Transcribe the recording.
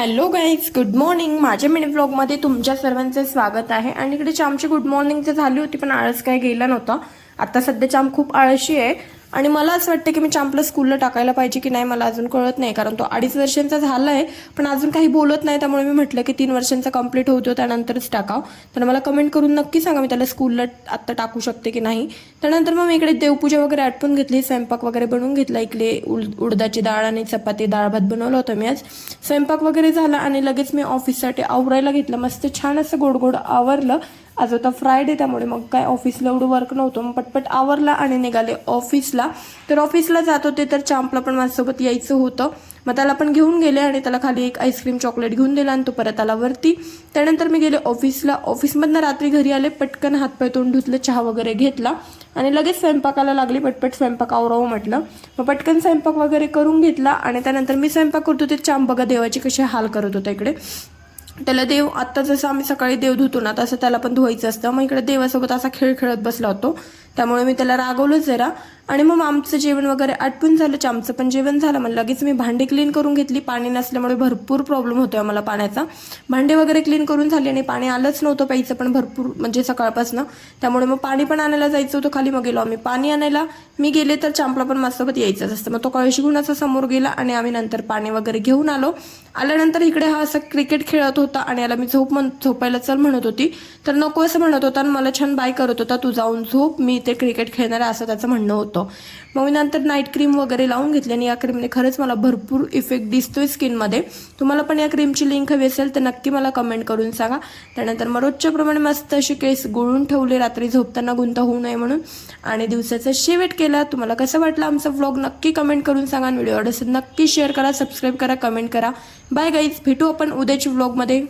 Hello guys, good morning. माझ्या mini व्लॉगमध्ये तुमच्या सर्वांचे स्वागत आहे. आणि इकडे चामची गुड मॉर्निंग तर झाली होती, पण आळस काय गेला नव्हता. आता सध्या चाम खूप आळशी आहे आणि मला असं वाटतं की मी चामला स्कूलला टाकायला पाहिजे की नाही, मला अजून कळत नाही. कारण तो 2.5 वर्षांचा झाला आहे पण अजून काही बोलत नाही. त्यामुळे मी म्हटलं की 3 वर्षांचा कंप्लीट होतो त्यानंतरच टाकाव. तर मला कमेंट करून नक्की सांगा मी त्याला स्कूलला आत्ता टाकू शकते की नाही. त्यानंतर मग मी इकडे देवपूजा वगैरे आटपून घेतली, स्वयंपाक वगैरे बनवून घेतला. इकडे उडदाची डाळ आणि चपाती डाळ भात बनवलं होतं मी आज. स्वयंपाक वगैरे झाला आणि लगेच मी ऑफिससाठी आवरायला घेतलं. मस्त छान असं गोड गोड आवरलं. आज होता फ्रायडे त्यामुळे मग काय ऑफिसला एवढं वर्क नव्हतं. मग पटपट आवरला आणि निघाले ऑफिसला. तर ऑफिसला जात होते तर चांपला पण माझ्यासोबत यायचं होतं. मग त्याला पण घेऊन गेले आणि त्याला खाली एक आईस्क्रीम चॉकलेट घेऊन दिला आणि तो परत आला वरती. त्यानंतर मी गेले ऑफिसला. ऑफिसमधनं रात्री घरी आले, पटकन हातपाय तोंड धुतलं, चहा वगैरे घेतला आणि लगेच स्वयंपाकाला लागली. पटपट स्वयंपाक आवरावं म्हटलं. मग पटकन स्वयंपाक वगैरे करून घेतला आणि त्यानंतर मी स्वयंपाक करत होते. चांप बघा देवाची कशी हाल करत होता इकडे. त्याला देव आत्ता जसं आम्ही सकाळी देव धुतो ना तसं त्याला पण धुवायचं असतं. मग इकडे देवासोबत असा खेळ खेळत बसला होतो, त्यामुळे मी त्याला रागवलंच जरा. आणि मग आमचं जेवण वगैरे आटपून झालं, चामचं पण जेवण झालं. मग लगेच मी भांडी क्लीन करून घेतली. पाणी नसल्यामुळे भरपूर प्रॉब्लेम होतोय मला पाण्याचा. भांडे वगैरे क्लीन करून झाली आणि पाणी आलंच नव्हतं प्यायचं पण भरपूर, म्हणजे सकाळपासून. त्यामुळे मग पाणी पण आणायला जायचं होतं खाली. मग गेलो आम्ही पाणी आणायला. मी गेले तर चांपला पण माझ्यासोबत यायचंच असतं. मग तो कळशी घेऊन असं समोर गेला आणि आम्ही नंतर पाणी वगैरे घेऊन आलो. आल्यानंतर इकडे हा असं क्रिकेट खेळत होता आणि याला मी झोपायला चल म्हणत होती तर नको असं म्हणत होता आणि मला छान बाय करत होता, तू जाऊन झोप, मी इथे क्रिकेट खेळणार आहे, असं त्याचं म्हणणं होतं. मग मी नंतर नाईट क्रीम वगैरे लावून घेतली आणि या क्रीमने खरंच मला भरपूर इफेक्ट दिसतोय स्किनमध्ये. तुम्हाला पण या क्रीमची लिंक हवी असेल तर नक्की मला कमेंट करून सांगा. त्यानंतर मग रोजच्याप्रमाणे मस्त असे केस गुळून ठेवले, रात्री झोपताना गुंता होऊ नये म्हणून, आणि दिवसाचा शेवट केला. तुम्हाला कसं वाटलं आमचा व्लॉग नक्की कमेंट करून सांगा. व्हिडिओ आवडला असेल नक्की शेअर करा, सबस्क्राईब करा, कमेंट करा. बाय गाईज, भेटू आपण उद्याच्या व्लॉगमध्ये.